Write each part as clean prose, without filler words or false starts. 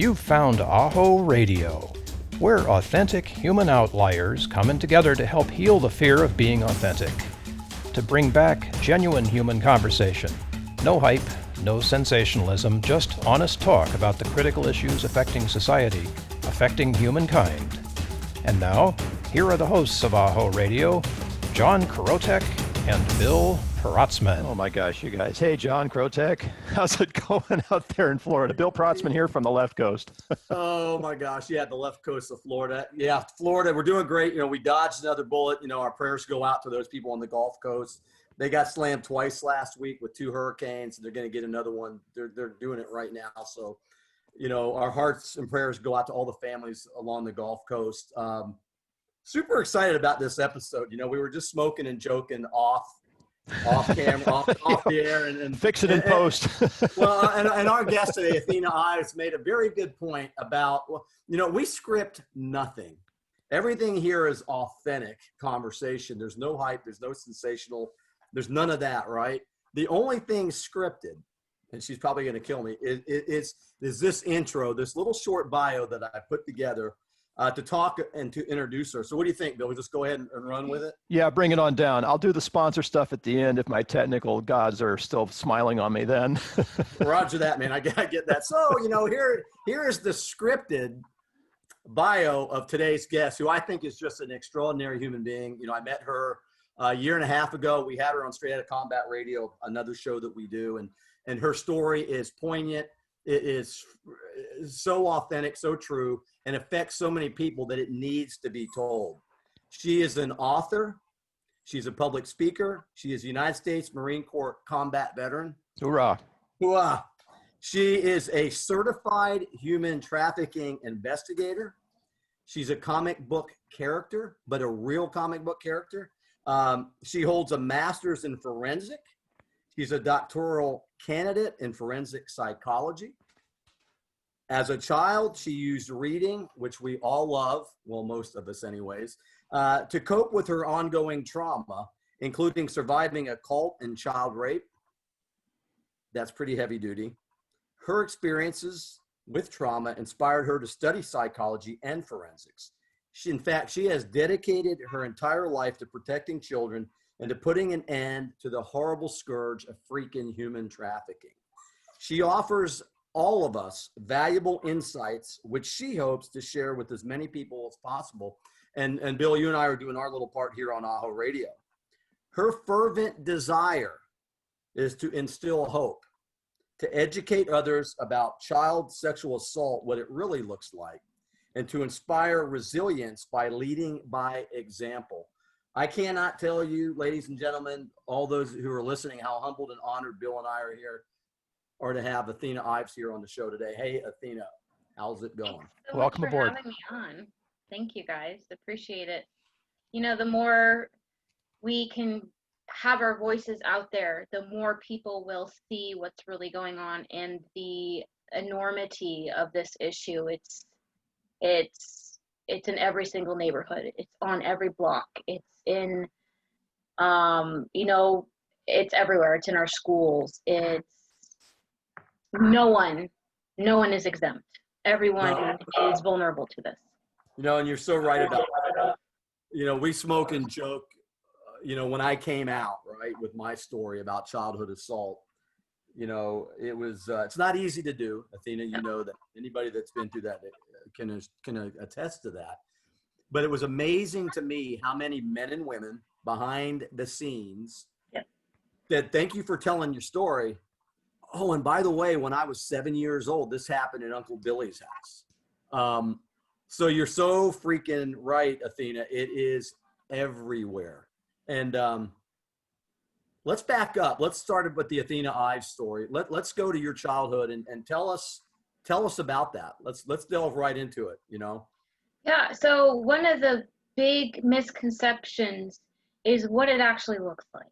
You've found AHO Radio, where authentic human outliers coming together to help heal the fear of being authentic, to bring back genuine human conversation. No hype, no sensationalism, just honest talk about the critical issues affecting society, affecting humankind. And now, here are the hosts of AHO Radio, John Krotec and Bill Protzmann. Oh my gosh, you guys. Hey, John Krotec. How's it going out there in Florida? Bill Protzmann here from the left coast. Oh my gosh. Yeah, the left coast of Florida. Yeah, Florida, we're doing great. You know, we dodged another bullet. You know, our prayers go out to those people on the Gulf Coast. They got slammed twice last week with 2 hurricanes. They're going to get another one. They're doing it right now. So, you know, our hearts and prayers go out to all the families along the Gulf Coast. Super excited about this episode. You know, we were just smoking and joking off camera, off the air, and fix it in post. Well, and our guest today, Athena Ives, made a very good point about, you know, we script nothing. Everything here is authentic conversation. There's no hype. There's no sensational. There's none of that, right? The only thing scripted, and she's probably going to kill me, is this intro, this little short bio that I put together to talk and to introduce her. So what do you think, Bill? We just go ahead and run with it? Yeah, bring it on down. I'll do the sponsor stuff at the end if my technical gods are still smiling on me then. Roger that, man. I get that. So, you know, here is the scripted bio of today's guest, who I think is just an extraordinary human being. You know, I met her a year and a half ago. We had her on Straight Outta Combat Radio, another show that we do. And her story is poignant. It is so authentic, so true, and affects so many people that it needs to be told. She is an author. She's a public speaker. She is a United States Marine Corps combat veteran. Hoorah. Hoorah. She is a certified human trafficking investigator. She's a comic book character, but a real comic book character. She holds a master's in forensic. She's a doctoral candidate in forensic psychology. As a child, she used reading, which we all love, well, most of us anyways, to cope with her ongoing trauma, including surviving a cult and child rape. That's pretty heavy duty. Her experiences with trauma inspired her to study psychology and forensics. In fact, she has dedicated her entire life to protecting children and to putting an end to the horrible scourge of freaking human trafficking. She offers all of us valuable insights, which she hopes to share with as many people as possible. And Bill, you and I are doing our little part here on AHO Radio. Her fervent desire is to instill hope, to educate others about child sexual assault, what it really looks like, and to inspire resilience by leading by example. I cannot tell you, ladies and gentlemen, all those who are listening, how humbled and honored Bill and I are here, or to have Athena Ives here on the show today. Hey, Athena, how's it going? Thanks so Welcome much for aboard. having me on. Thank you, guys. Appreciate it. You know, the more we can have our voices out there, the more people will see what's really going on and the enormity of this issue. It's in every single neighborhood. It's on every block. It's in, you know, it's everywhere. It's in our schools. It's no one is exempt. Everyone is vulnerable to this. You know, and you're so right about that. You know, we smoke and joke, you know, when I came out, right, with my story about childhood assault, you know, it was, it's not easy to do, Athena, you know that. Anybody that's been through that can attest to that. But it was amazing to me how many men and women behind the scenes that thank you for telling your story. Oh, and by the way, when I was 7 years old, this happened in Uncle Billy's house. So you're so freaking right, Athena. It is everywhere. And let's back up. Let's start with the Athena Ives story. Let's go to your childhood and tell us about that. Let's delve right into it, you know? Yeah, so one of the big misconceptions is what it actually looks like.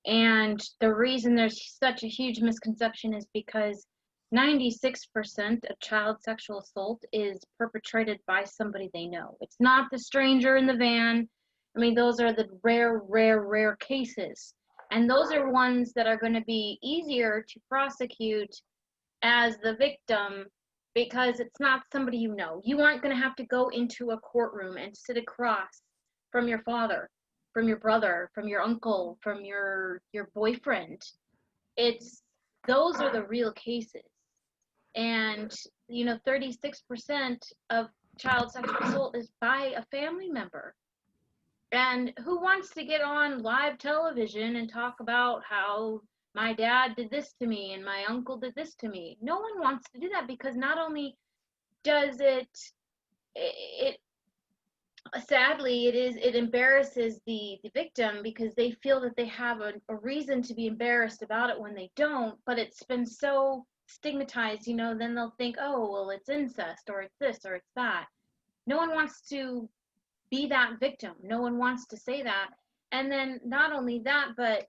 And the reason there's such a huge misconception is because 96% of child sexual assault is perpetrated by somebody they know. It's not the stranger in the van. I mean, those are the rare cases. And those are ones that are going to be easier to prosecute as the victim because it's not somebody you know. You aren't going to have to go into a courtroom and sit across from your father, from your brother, from your uncle, from your boyfriend. Those are the real cases. And 36% of child sexual assault is by a family member. And who wants to get on live television and talk about how my dad did this to me and my uncle did this to me? No one wants to do that, because not only does it sadly, it embarrasses the victim, because they feel that they have a reason to be embarrassed about it when they don't, but it's been so stigmatized, then they'll think, oh, well, it's incest, or it's this, or it's that. No one wants to be that victim. No one wants to say that. And then not only that, but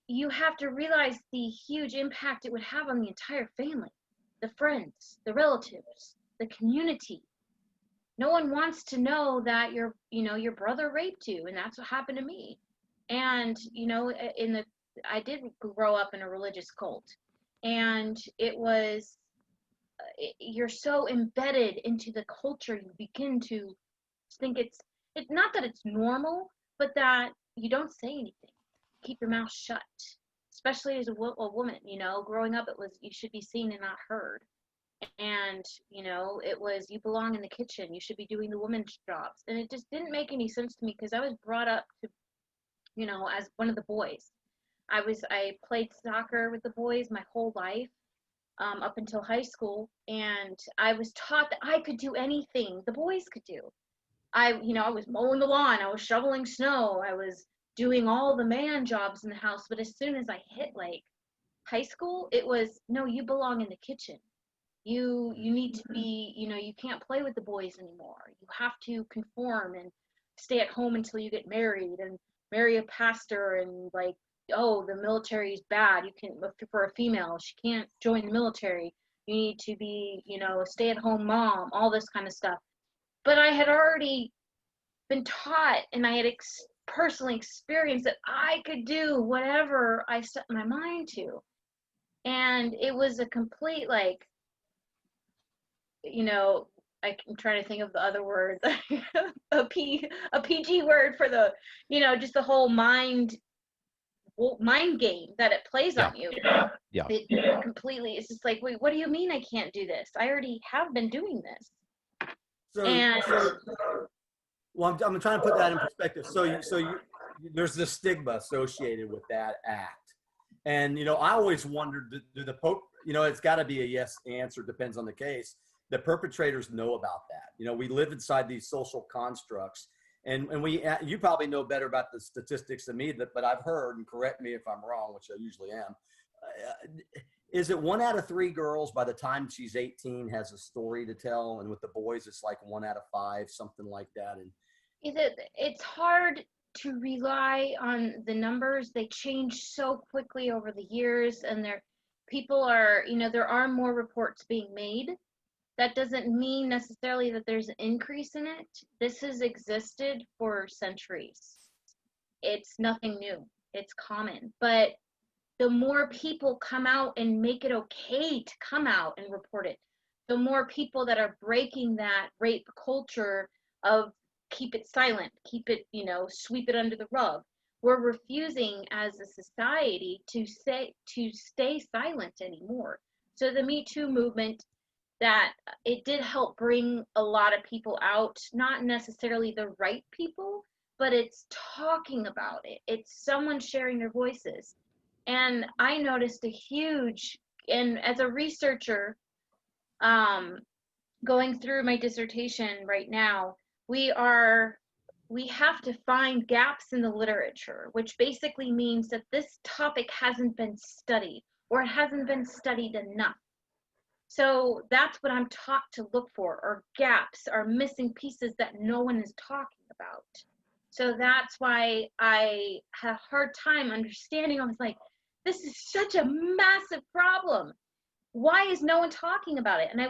you have to realize the huge impact it would have on the entire family, the friends, the relatives, the community. No one wants to know that your brother raped you, and that's what happened to me. And I did grow up in a religious cult, and it was you're so embedded into the culture, you begin to think it's not that it's normal, but that you don't say anything, keep your mouth shut, especially as a woman. Growing up, it was you should be seen and not heard. And it was, you belong in the kitchen, you should be doing the women's jobs. And it just didn't make any sense to me, because I was brought up to as one of the boys. I played soccer with the boys my whole life, up until high school, and I was taught that I could do anything the boys could do. I was mowing the lawn, I was shoveling snow, I was doing all the man jobs in the house. But as soon as I hit like high school, it was, no, you belong in the kitchen. You need to be, you can't play with the boys anymore. You have to conform and stay at home until you get married and marry a pastor, and like, oh, the military is bad. You can, for a female, she can't join the military. You need to be, a stay-at-home mom, all this kind of stuff. But I had already been taught, and I had personally experienced that I could do whatever I set my mind to. And it was a complete, like, I'm trying to think of the other word, a PG word for the, just the whole mind game that it plays on you. Yeah. It completely, it's just like, wait, what do you mean I can't do this? I already have been doing this. Well, I'm trying to put that in perspective. So there's this stigma associated with that act. And, I always wondered, do the Pope, it's got to be a yes answer, depends on the case. The perpetrators know about that. We live inside these social constructs, and you probably know better about the statistics than me, but I've heard, and correct me if I'm wrong, which I usually am. Is it 1 out of 3 girls by the time she's 18 has a story to tell, and with the boys it's like 1 out of 5, something like that? And it's hard to rely on the numbers. They change so quickly over the years, and people are, there are more reports being made. That doesn't mean necessarily that there's an increase in it. This has existed for centuries. It's nothing new. It's common. But the more people come out and make it okay to come out and report it, the more people that are breaking that rape culture of keep it silent, keep it, sweep it under the rug. We're refusing as a society to stay silent anymore. So the Me Too movement, that it did help bring a lot of people out, not necessarily the right people, but it's talking about it. It's someone sharing their voices. And I noticed a huge, and as a researcher, going through my dissertation right now, we have to find gaps in the literature, which basically means that this topic hasn't been studied, or it hasn't been studied enough. So that's what I'm taught to look for, are gaps, are missing pieces that no one is talking about. So that's why I had a hard time understanding. I was like, this is such a massive problem. Why is no one talking about it? And I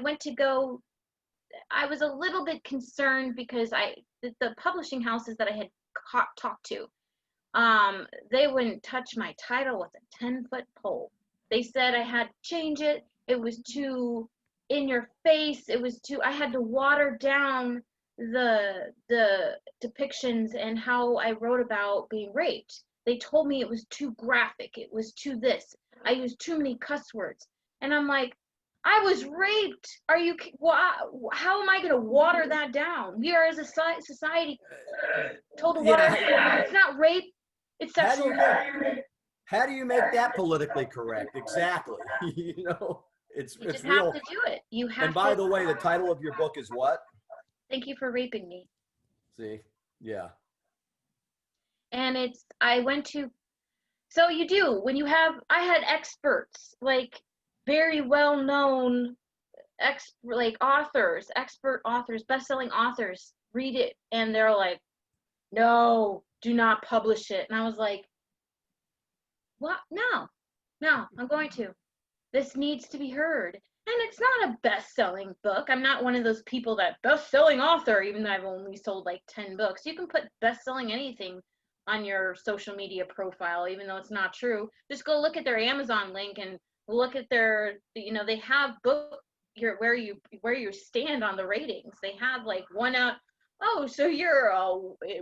was a little bit concerned, because the publishing houses that I had talked to, they wouldn't touch my title with a 10-foot pole. They said I had to change it. It was too in your face. It was too, I had to water down the depictions and how I wrote about being raped. They told me it was too graphic. It was too this. I used too many cuss words. And I'm like, I was raped. Are you, how am I going to water that down? We are as a society told to water it down. It's not rape. It's sexual. How do you make that politically correct? Exactly. You know, it's You just real. have to do it. You have And by the way, the title of your book is what? Thank you for raping me. See? Yeah. And I went to, so you do, when you have, I had experts, like very well-known authors, expert authors, best-selling authors read it, and they're like, no, do not publish it. And I was like, what? No, I'm going to. This needs to be heard. And it's not a best-selling book. I'm not one of those people that best-selling author, even though I've only sold like 10 books. You can put best-selling anything on your social media profile, even though it's not true. Just go look at their Amazon link and look at their, they have book where you stand on the ratings. They have like so you're a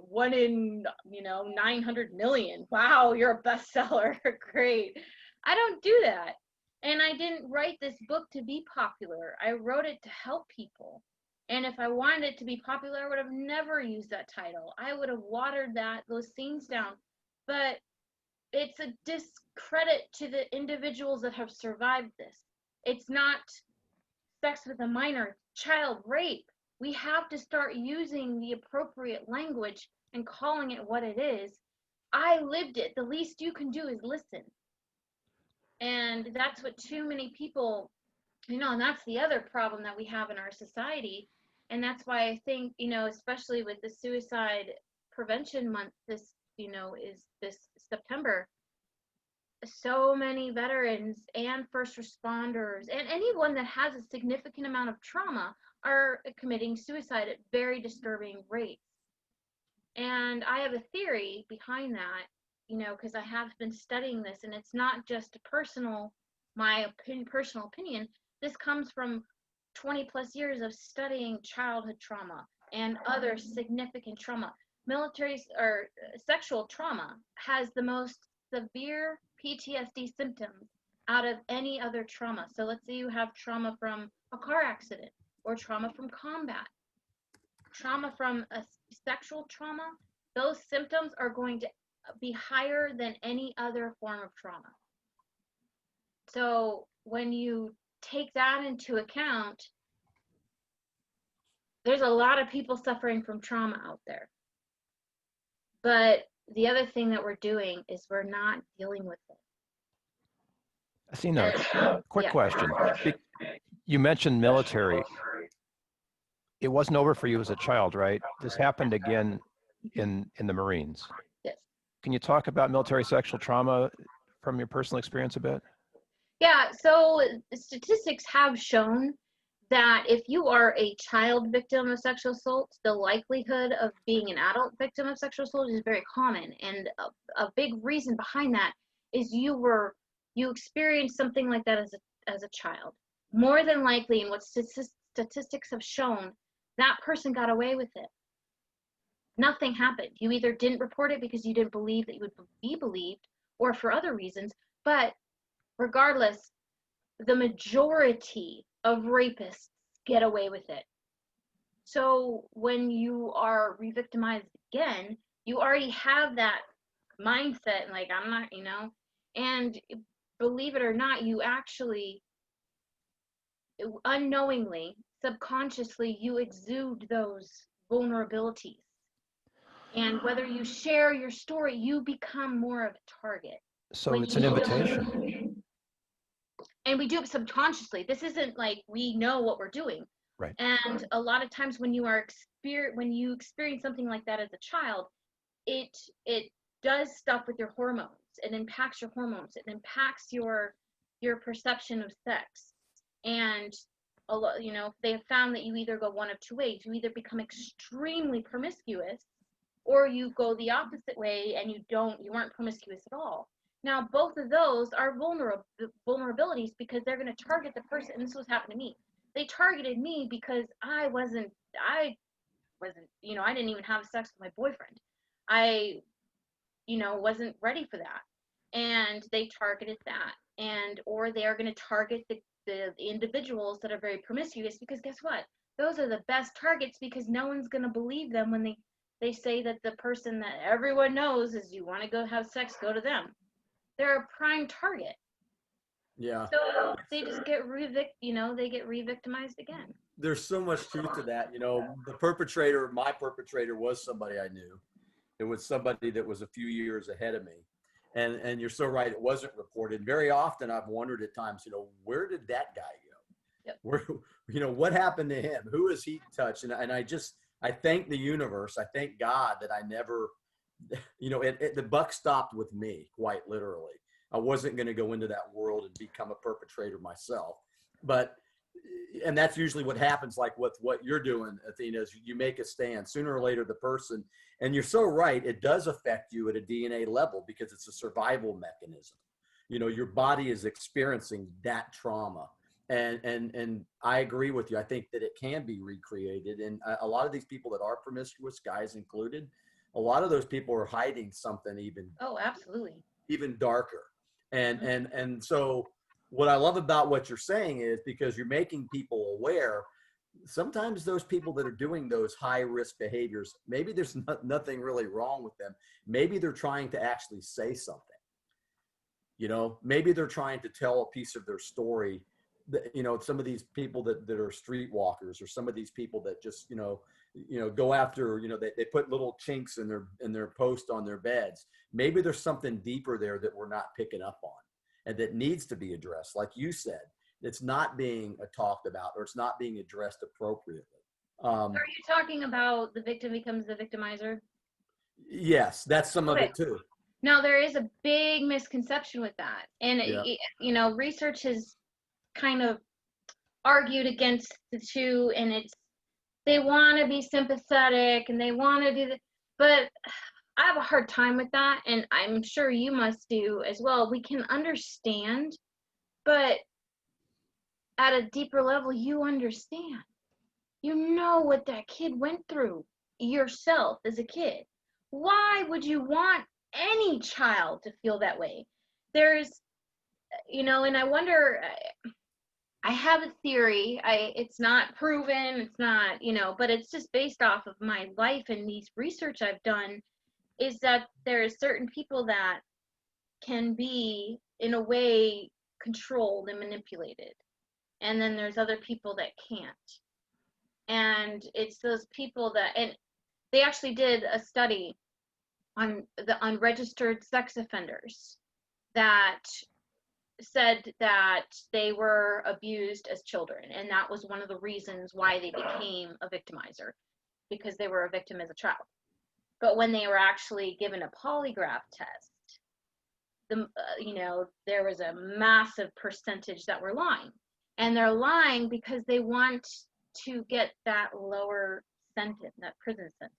1 in 900 million. Wow, you're a bestseller. Great. I don't do that. And I didn't write this book to be popular. I wrote it to help people. And if I wanted it to be popular, I would have never used that title. I would have watered those scenes down. But it's a discredit to the individuals that have survived this. It's not sex with a minor, child rape. We have to start using the appropriate language and calling it what it is. I lived it. The least you can do is listen. And that's what too many people, and that's the other problem that we have in our society. And that's why I think, especially with the Suicide Prevention Month, is this September, so many veterans and first responders and anyone that has a significant amount of trauma are committing suicide at very disturbing rates. And I have a theory behind that, because I have been studying this, and it's not just my personal opinion. This comes from 20 plus years of studying childhood trauma and other significant trauma. Military or sexual trauma has the most severe PTSD symptoms out of any other trauma. So let's say you have trauma from a car accident or trauma from combat. Trauma from a sexual trauma, those symptoms are going to be higher than any other form of trauma. So when you take that into account, there's a lot of people suffering from trauma out there. But the other thing that we're doing is we're not dealing with it. Athena, quick question. You mentioned military. It wasn't over for you as a child, right? This happened again in the Marines. Yes. Can you talk about military sexual trauma from your personal experience a bit? Yeah, so statistics have shown that if you are a child victim of sexual assault, the likelihood of being an adult victim of sexual assault is very common. And a big reason behind that is you experienced something like that as a child. More than likely, and what statistics have shown, that person got away with it. Nothing happened. You either didn't report it because you didn't believe that you would be believed, or for other reasons. But regardless, the majority of rapists get away with it. So when you are re-victimized again, you already have that mindset, like, I'm not, and believe it or not, you actually, unknowingly, subconsciously, you exude those vulnerabilities. And whether you share your story, you become more of a target. So it's an invitation. And we do it subconsciously. This isn't like we know what we're doing. Right. And a lot of times when you experience something like that as a child, it does stuff with your hormones. It impacts your hormones. It impacts your perception of sex. And they have found that you either go one of two ways. You either become extremely promiscuous, or you go the opposite way and you weren't promiscuous at all. Now, both of those are vulnerabilities because they're going to target the person. And this was happening to me. they targeted me because I wasn't, you know, I didn't even have sex with my boyfriend. I, you know, wasn't ready for that. And they targeted that. And, or they are going to target the individuals that are very promiscuous, because guess what? Those are the best targets, because no one's going to believe them when they say that the person that everyone knows is, you want to go have sex, go to them. They're a prime target. Yeah. So they just get they get re-victimized again. There's so much truth to that. You know, my perpetrator was somebody I knew. It was somebody that was a few years ahead of me. And you're so right, it wasn't reported. Very often I've wondered at times, you know, where did that guy go? Yep. Where, you know, what happened to him? Who is he touched? And I thank the universe. I thank God that I never, you know, the buck stopped with me, quite literally. I wasn't going to go into that world and become a perpetrator myself. And that's usually what happens, like with what you're doing, Athena, is you make a stand. Sooner or later, the person, and you're so right, it does affect you at a DNA level because it's a survival mechanism. You know, your body is experiencing that trauma. And I agree with you. I think that it can be recreated. And a lot of these people that are promiscuous, guys included, a lot of those people are hiding something even darker. And so what I love about what you're saying is, because you're making people aware, sometimes those people that are doing those high risk behaviors, maybe there's nothing really wrong with them. Maybe they're trying to actually say something. You know, maybe they're trying to tell a piece of their story. You know, some of these people that are streetwalkers, or some of these people that just, you know, go after, you know, they put little chinks in their post on their beds. Maybe there's something deeper there that we're not picking up on, and that needs to be addressed. Like you said, it's not being talked about, or it's not being addressed appropriately. Are you talking about the victim becomes the victimizer? Yes, that's some of it too. Now, there is a big misconception with that. And, you know, research has kind of argued against the two, and they want to be sympathetic and they want to do that. But I have a hard time with that, and I'm sure you must do as well. We can understand, but at a deeper level, you understand. You know what that kid went through yourself as a kid. Why would you want any child to feel that way? There's, you know, and I wonder, I have a theory. It's not proven, it's not, you know, but it's just based off of my life and these research I've done, is that there are certain people that can be, in a way, controlled and manipulated. And then there's other people that can't. And it's those people that, and they actually did a study on the unregistered sex offenders that said that they were abused as children. And that was one of the reasons why they became a victimizer, because they were a victim as a child. But when they were actually given a polygraph test, you know, there was a massive percentage that were lying. And they're lying because they want to get that lower sentence, that prison sentence.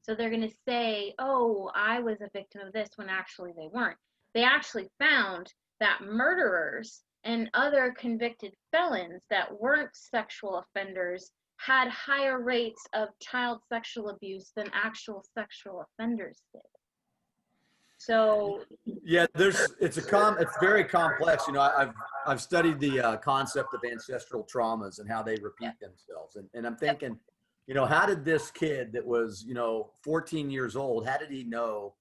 So they're going to say, oh, I was a victim of this, when actually they weren't. They actually found that murderers and other convicted felons that weren't sexual offenders had higher rates of child sexual abuse than actual sexual offenders did. So yeah, it's very complex. You know, I've studied the concept of ancestral traumas and how they repeat themselves. And I'm thinking, you know, how did this kid that was, you know, 14 years old, how did he know,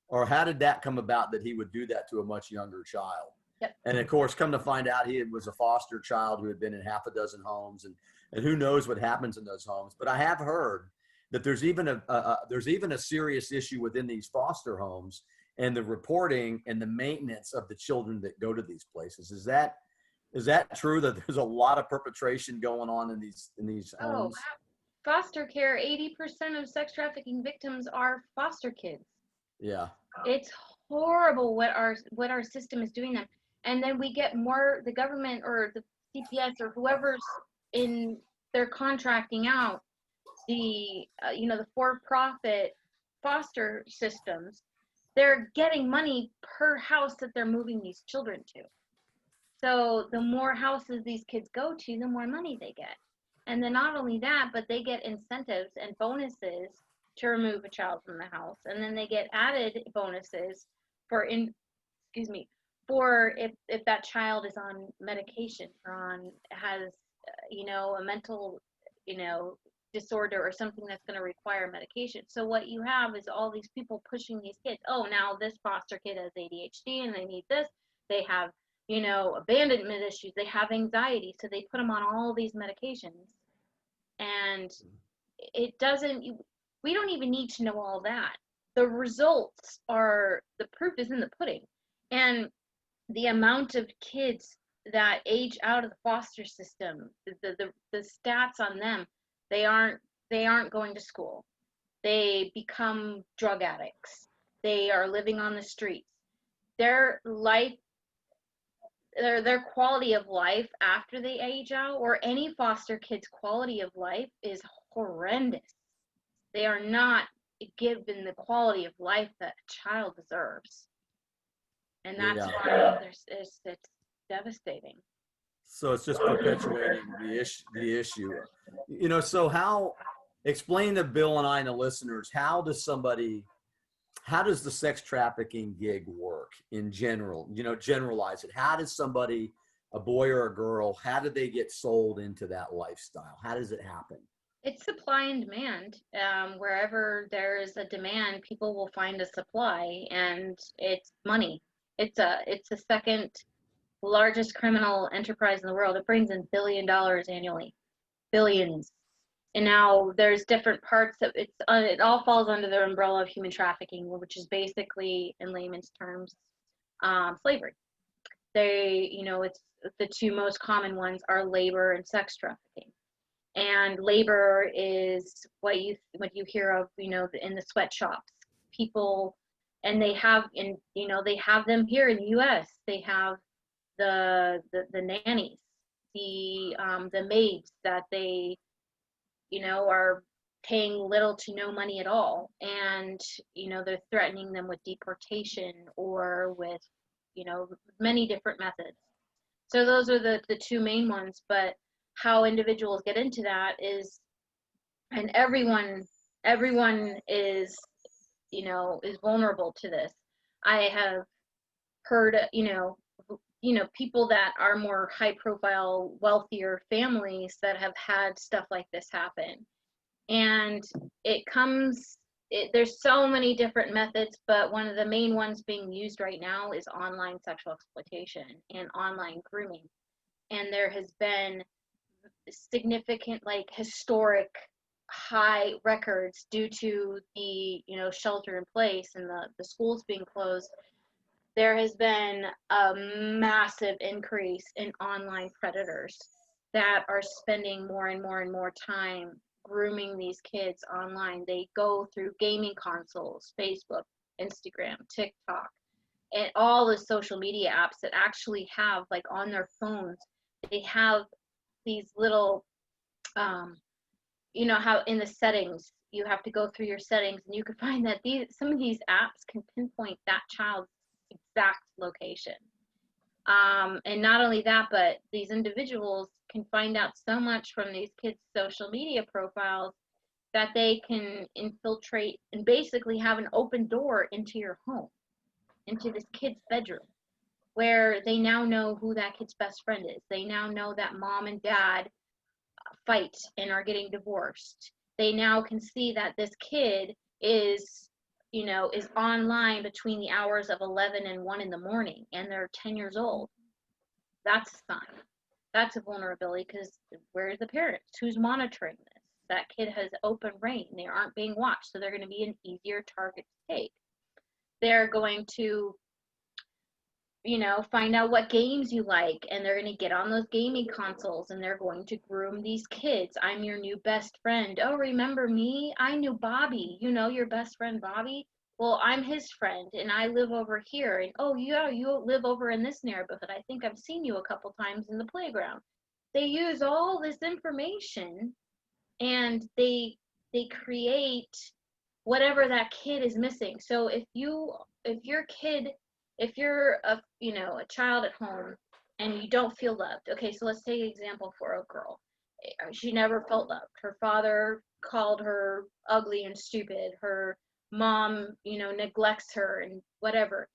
or how did that come about that he would do that to a much younger child? Yep. And of course, come to find out, he was a foster child who had been in half a dozen homes, and who knows what happens in those homes. But I have heard that there's even a serious issue within these foster homes, and the reporting and the maintenance of the children that go to these places. Is that true, that there's a lot of perpetration going on in these homes? Foster care, 80% of sex trafficking victims are foster kids. Yeah. It's horrible what our system is doing them. And then we get more, the government or the CPS or whoever's in, they're contracting out the, you know, the for-profit foster systems. They're getting money per house that they're moving these children to. So the more houses these kids go to, the more money they get. And then not only that, but they get incentives and bonuses to remove a child from the house. And then they get added bonuses for for if that child is on medication or has a mental disorder or something that's going to require medication. So what you have is all these people pushing these kids. Oh, now this foster kid has ADHD and they need this. They have abandonment issues. They have anxiety, so they put them on all these medications. And we don't even need to know all that. The results are, the proof is in the pudding. And the amount of kids that age out of the foster system, the stats on them, they aren't going to school. They become drug addicts. They are living on the streets. Their life, their quality of life after they age out, or any foster kid's quality of life, is horrendous. They are not given the quality of life that a child deserves. And that's why it's devastating. So it's just perpetuating the issue. So explain to Bill and I and the listeners, how does the sex trafficking gig work in general? Generalize it. How does somebody, a boy or a girl, how do they get sold into that lifestyle? How does it happen? It's supply and demand. Wherever there is a demand, people will find a supply, and it's money. It's the second largest criminal enterprise in the world. It brings in $1 billion annually, billions. And now there's different parts of it. It all falls under the umbrella of human trafficking, which is basically, in layman's terms, slavery. It's the two most common ones are labor and sex trafficking. And labor is what you hear of, in the sweatshops. People, and they have them here in the U.S. They have the nannies, the maids that they are paying little to no money at all, and they're threatening them with deportation or with many different methods. So those are the two main ones. But how individuals get into that is, and everyone is vulnerable to this. I have heard people that are more high profile, wealthier families that have had stuff like this happen. And there's so many different methods, but one of the main ones being used right now is online sexual exploitation and online grooming. And there has been significant, historic high records due to the shelter in place and the schools being closed. There has been a massive increase in online predators that are spending more and more and more time grooming these kids online. They go through gaming consoles, Facebook, Instagram, TikTok, and all the social media apps that actually have, on their phones, they have these little, how in the settings, you have to go through your settings, and you can find that some of these apps can pinpoint that child's exact location. And not only that, but these individuals can find out so much from these kids' social media profiles that they can infiltrate and basically have an open door into your home, into this kid's bedroom, where they now know who that kid's best friend is. They now know that mom and dad fight and are getting divorced. They now can see that this kid is online between the hours of 11 and 1 in the morning, and they're 10 years old. That's a sign. That's a vulnerability, because where are the parents? Who's monitoring this? That kid has open reign. They aren't being watched, so they're going to be an easier target to take. They're going to find out what games you like, and they're going to get on those gaming consoles, and they're going to groom these kids. I'm your new best friend. Oh, remember me? I knew Bobby. Your best friend Bobby? Well, I'm his friend, and I live over here. And oh, yeah, you live over in this neighborhood. I think I've seen you a couple times in the playground. They use all this information, and they create whatever that kid is missing. So if you're a child at home, and you don't feel loved. Okay, so let's take an example for a girl. She never felt loved. Her father called her ugly and stupid. Her mom, neglects her and whatever.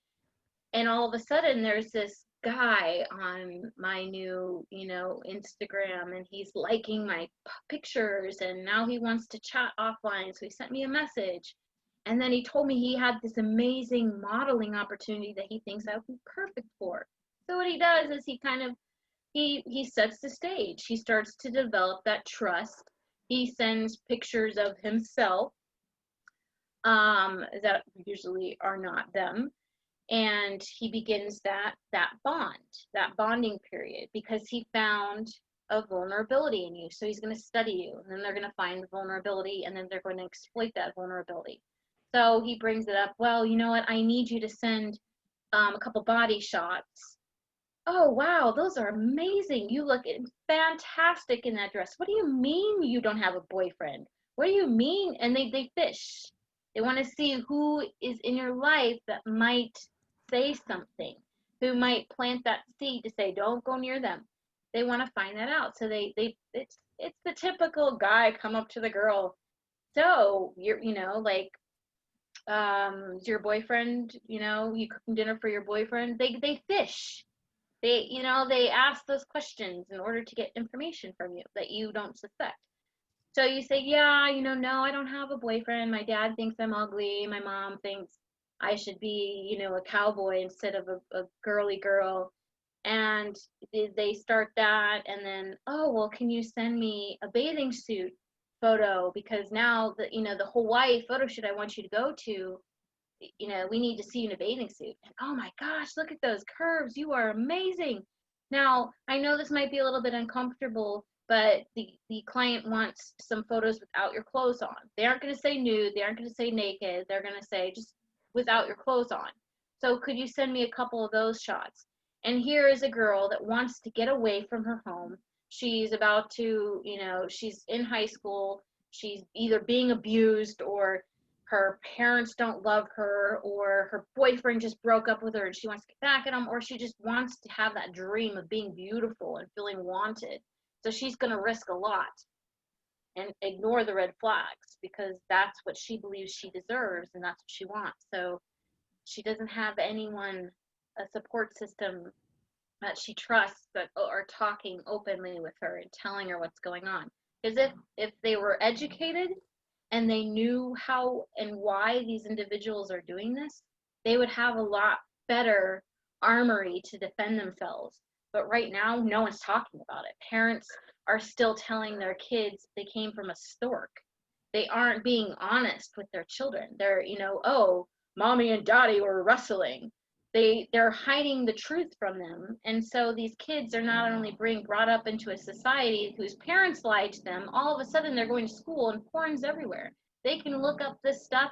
And all of a sudden there's this guy on my new, Instagram, and he's liking my pictures, and now he wants to chat offline. So he sent me a message. And then he told me he had this amazing modeling opportunity that he thinks I would be perfect for. So what he does is he sets the stage. He starts to develop that trust. He sends pictures of himself that usually are not them. And he begins that bonding period, because he found a vulnerability in you. So he's going to study you, and then they're going to find the vulnerability, and then they're going to exploit that vulnerability. So he brings it up. Well, you know what? I need you to send a couple body shots. Oh, wow, those are amazing. You look fantastic in that dress. What do you mean you don't have a boyfriend? What do you mean? And they fish. They want to see who is in your life that might say something, who might plant that seed to say, don't go near them. They want to find that out. So it's the typical guy come up to the girl. So you're, is your boyfriend, you cooking dinner for your boyfriend? They fish. They ask those questions in order to get information from you that you don't suspect. So you say, yeah, no, I don't have a boyfriend. My dad thinks I'm ugly. My mom thinks I should be, a cowboy instead of a girly girl. And they start that, and then, oh, well, can you send me a bathing suit photo? Because now the Hawaii photo shoot I want you to go to, we need to see you in a bathing suit. And oh my gosh, look at those curves. You are amazing. Now, I know this might be a little bit uncomfortable, but the client wants some photos without your clothes on. They aren't going to say nude. They aren't going to say naked. They're going to say just without your clothes on. So could you send me a couple of those shots? And here is a girl that wants to get away from her home. She's about to, she's in high school. She's either being abused, or her parents don't love her, or her boyfriend just broke up with her and she wants to get back at him, or she just wants to have that dream of being beautiful and feeling wanted. So she's going to risk a lot and ignore the red flags, because that's what she believes she deserves and that's what she wants. So she doesn't have anyone, a support system that she trusts, that are talking openly with her and telling her what's going on. Because if they were educated and they knew how and why these individuals are doing this, they would have a lot better armory to defend themselves. But right now, no one's talking about it. Parents are still telling their kids they came from a stork. They aren't being honest with their children. They're, oh, mommy and daddy were wrestling. They're hiding the truth from them. And so these kids are not only brought up into a society whose parents lied to them, all of a sudden they're going to school and porn's everywhere. They can look up this stuff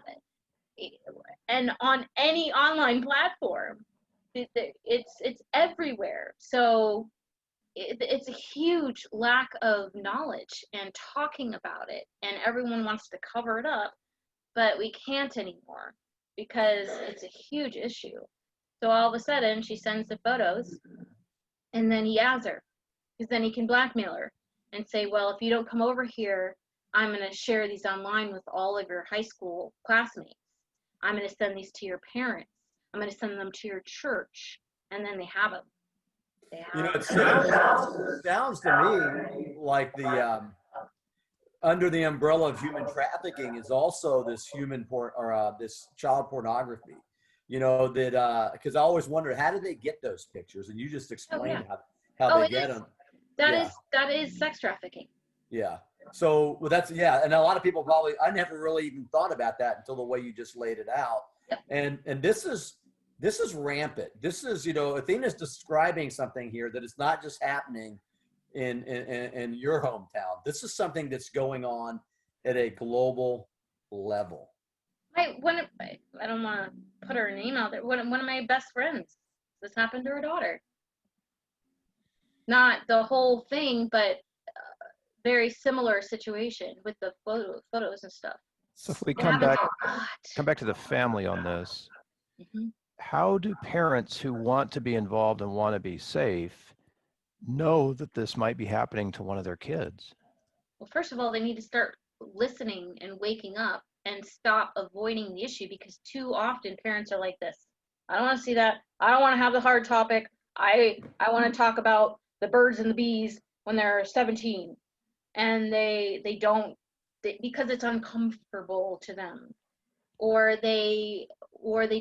and on any online platform. It's everywhere. So it's a huge lack of knowledge and talking about it, and everyone wants to cover it up, but we can't anymore because it's a huge issue. So all of a sudden she sends the photos, and then he has her, because then he can blackmail her and say, well, if you don't come over here, I'm going to share these online with all of your high school classmates. I'm going to send these to your parents. I'm going to send them to your church. And then they have them. It sounds to me like the under the umbrella of human trafficking is also this this child pornography. That because I always wondered, how did they get those pictures? And you just explained how they get them. That is sex trafficking. Yeah. So that's and a lot of people I never really even thought about that until the way you just laid it out. Yep. And this is rampant. This is, Athena's describing something here that is not just happening in your hometown. This is something that's going on at a global level. I don't want to put her name out there. One of my best friends, this happened to her daughter. Not the whole thing, but very similar situation with the photos and stuff. So if we come back to the family on this, how do parents who want to be involved and want to be safe know that this might be happening to one of their kids? Well, first of all, they need to start listening and waking up and stop avoiding the issue, because too often parents are like this. I don't want to see that. I don't want to have the hard topic. I want to talk about the birds and the bees when they're 17. And they don't, because it's uncomfortable to them. Or they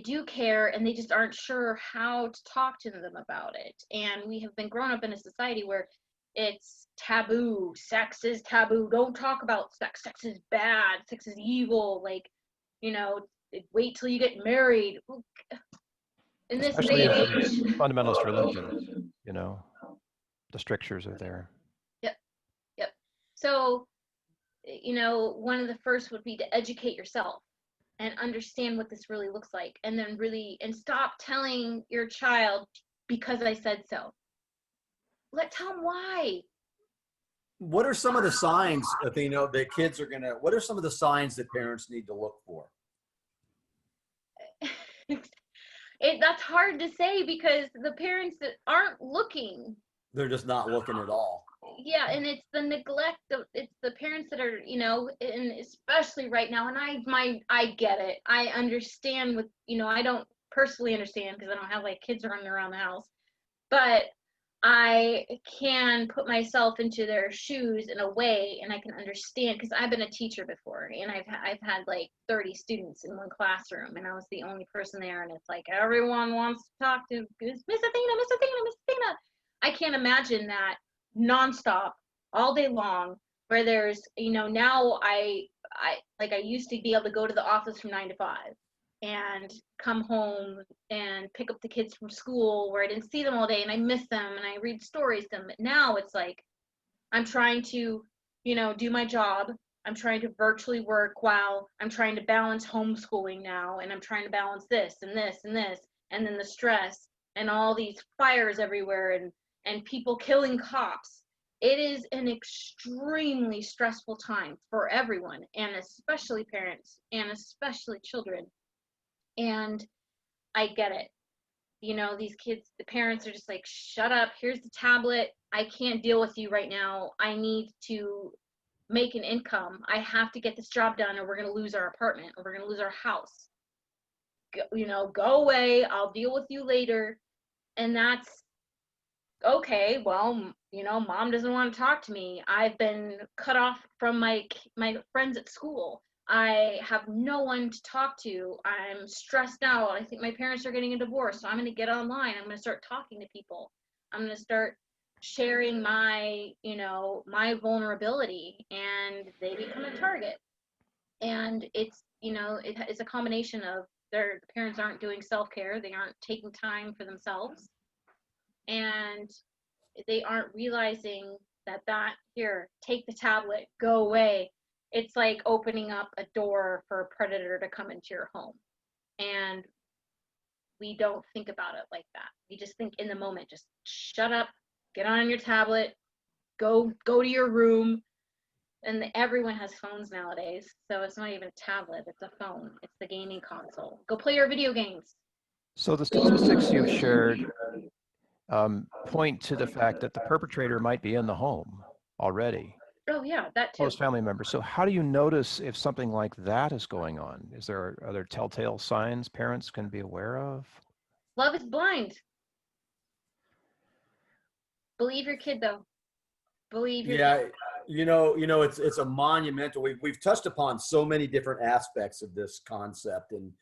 do care and they just aren't sure how to talk to them about it. And we have been grown up in a society where it's taboo. Sex is taboo. Don't talk about sex. Sex is bad. Sex is evil. Like, wait till you get married. In this Especially day in and age. fundamentalist religion, the strictures are there. Yep. Yep. So, one of the first would be to educate yourself and understand what this really looks like, and then and stop telling your child because I said so. Tell them why. What are some of the signs, Athena, that kids are what are some of the signs that parents need to look for? That's hard to say, because the parents that aren't looking, They're just not looking at all. Yeah, and it's the neglect it's the parents that are, and especially right now. And I get it. I understand I don't personally understand, because I don't have like kids running around the house, but I can put myself into their shoes in a way, and I can understand, because I've been a teacher before, and I've had like 30 students in one classroom, and I was the only person there, and it's like everyone wants to talk to Miss Athena, Miss Athena, Miss Athena. I can't imagine that nonstop all day long, where there's now I used to be able to go to the office from 9 to 5 and come home and pick up the kids from school where I didn't see them all day, and I miss them and I read stories to them. But now it's like I'm trying to do my job. I'm trying to virtually work while I'm trying to balance homeschooling now, and I'm trying to balance this and this and this, and then the stress and all these fires everywhere, and people killing cops. It is an extremely stressful time for everyone, and especially parents, and especially children. And I get it. These kids, the parents are just like, shut up, here's the tablet. I can't deal with you right now. I need to make an income. I have to get this job done, or we're going to lose our apartment, or we're going to lose our house. Go away. I'll deal with you later. And that's okay. Well, mom doesn't want to talk to me. I've been cut off from my friends at school. I have no one to talk to. I'm stressed out. I think my parents are getting a divorce, so I'm going to get online. I'm going to start talking to people. I'm going to start sharing my vulnerability, and they become a target. And it's it's a combination of the parents aren't doing self-care. They aren't taking time for themselves, and they aren't realizing that here, take the tablet, go away. It's like opening up a door for a predator to come into your home. And we don't think about it like that. We just think in the moment, just shut up, get on your tablet, go to your room. And everyone has phones nowadays, so it's not even a tablet, it's a phone. It's the gaming console. Go play your video games. So the statistics you've shared point to the fact that the perpetrator might be in the home already. Oh yeah, that too. Close family members. So how do you notice if something like that is going on? Are there telltale signs parents can be aware of? Love is blind. Believe your kid, though. Believe your kid. It's a monumental. We've touched upon so many different aspects of this concept, and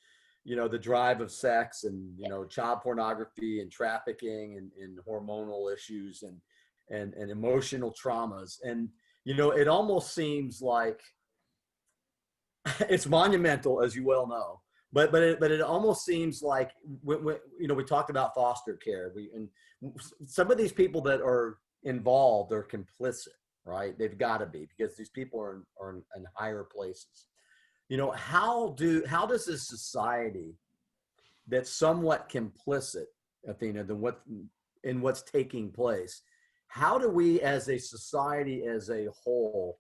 the drive of sex, and child pornography, and trafficking, and hormonal issues, and emotional traumas, and it almost seems like it's monumental, as you well know, but it almost seems like we talked about foster care, and some of these people that are involved are complicit, right? They've got to be, because these people are in higher places. How does this society that's somewhat complicit, Athena, in what's taking place, how do we as a society as a whole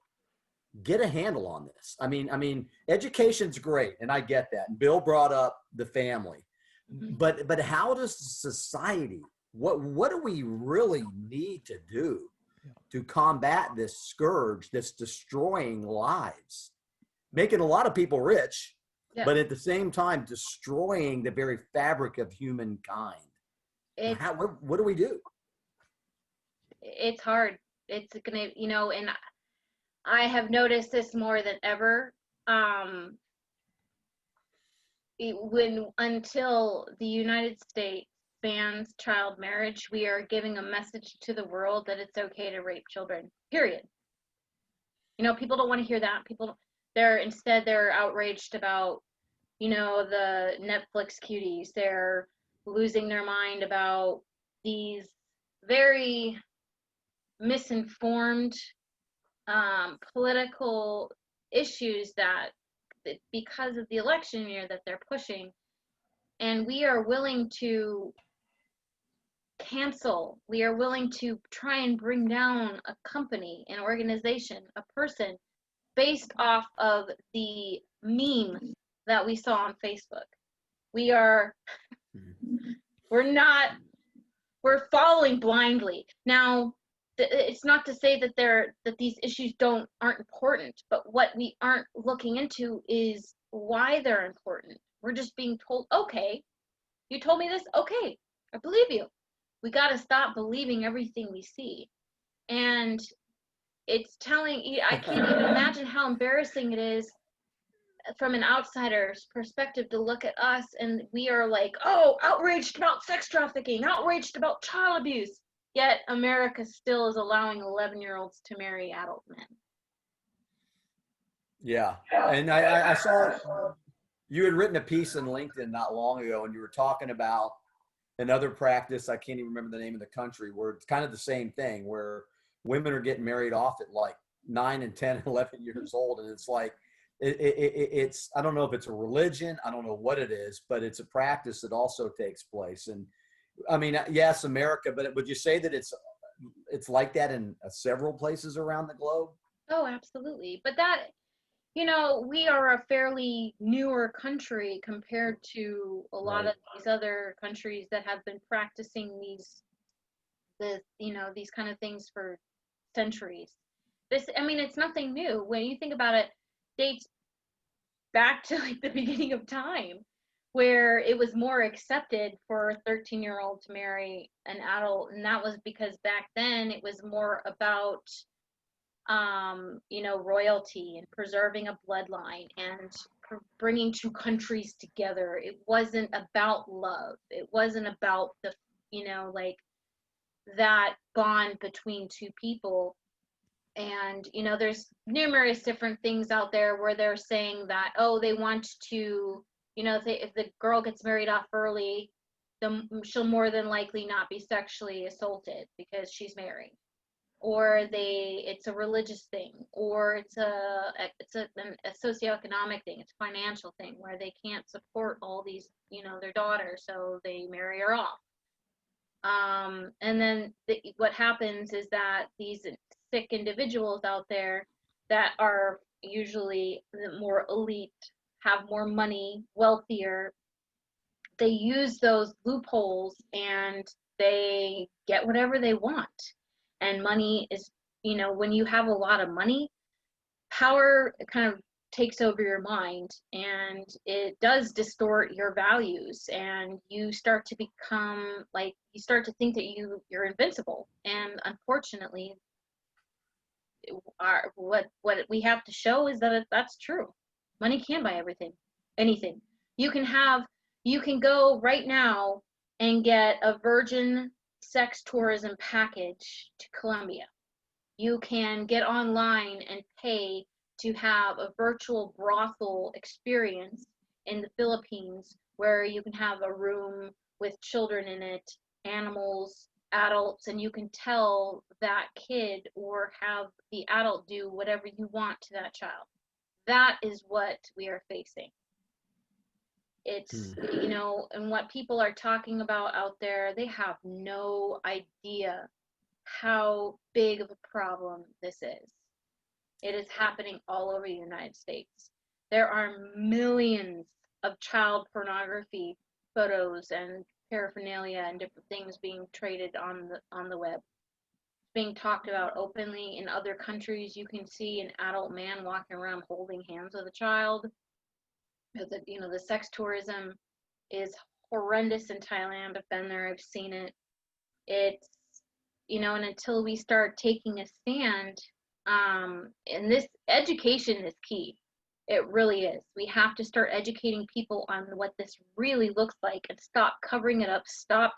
get a handle on this? I mean, education's great, and I get that. And Bill brought up the family, but how does society what do we really need to do to combat this scourge that's destroying lives, making a lot of people rich, but at the same time destroying the very fabric of humankind? What do we do? It's hard. It's gonna, you know, and I have noticed this more than ever. Until the United States bans child marriage, we are giving a message to the world that it's okay to rape children, period. You know, people don't want to hear that. They're outraged about, you know, the Netflix cuties. They're losing their mind about these very misinformed political issues that because of the election year that they're pushing, and we are willing to cancel, we are willing to try and bring down a company, an organization, a person based off of the memes that we saw on Facebook. We're following blindly. Now, it's not to say that these issues aren't important, but what we aren't looking into is why they're important. We're just being told, okay, you told me this, okay, I believe you. We got to stop believing everything we see. And it's telling, I can't even imagine how embarrassing it is from an outsider's perspective to look at us and we are like, oh, outraged about sex trafficking, outraged about child abuse. Yet America still is allowing 11-year-olds to marry adult men. Yeah. And I saw you had written a piece in LinkedIn not long ago, and you were talking about another practice. I can't even remember the name of the country, where it's kind of the same thing, where women are getting married off at like 9 and 10 and 11 years old. And it's like, it's, I don't know if it's a religion, I don't know what it is, but it's a practice that also takes place. And I mean, yes, America, but would you say that it's like that in several places around the globe? Oh, absolutely. But that, you know, we are a fairly newer country compared to a lot of these other countries that have been practicing these kind of things for centuries. I mean, it's nothing new. When you think about it, dates back to like the beginning of time, where it was more accepted for a 13-year-old to marry an adult. And that was because back then it was more about, royalty and preserving a bloodline and bringing two countries together. It wasn't about love. It wasn't about that bond between two people. And, there's numerous different things out there where they're saying that, oh, they want to, if the girl gets married off early, she'll more than likely not be sexually assaulted because she's married. Or it's a religious thing, or it's a socioeconomic thing, it's a financial thing where they can't support all these, their daughter, so they marry her off. And then what happens is that these sick individuals out there that are usually the more elite, have more money, wealthier, they use those loopholes and they get whatever they want. And money is, when you have a lot of money, power kind of takes over your mind, and it does distort your values, and you start to become you start to think that you're invincible. And unfortunately, what we have to show is that that's true. Money can buy anything. You can go right now and get a virgin sex tourism package to Colombia. You can get online and pay to have a virtual brothel experience in the Philippines, where you can have a room with children in it, animals, adults, and you can tell that kid or have the adult do whatever you want to that child. That is what we are facing. It's, and what people are talking about out there, they have no idea how big of a problem this is. It is happening all over the United States. There are millions of child pornography photos and paraphernalia and different things being traded on the web. Being talked about openly. In other countries, you can see an adult man walking around holding hands with a child. The sex tourism is horrendous in Thailand. I've been there, I've seen it. It's, and until we start taking a stand, and this education is key. It really is. We have to start educating people on what this really looks like and stop covering it up, stop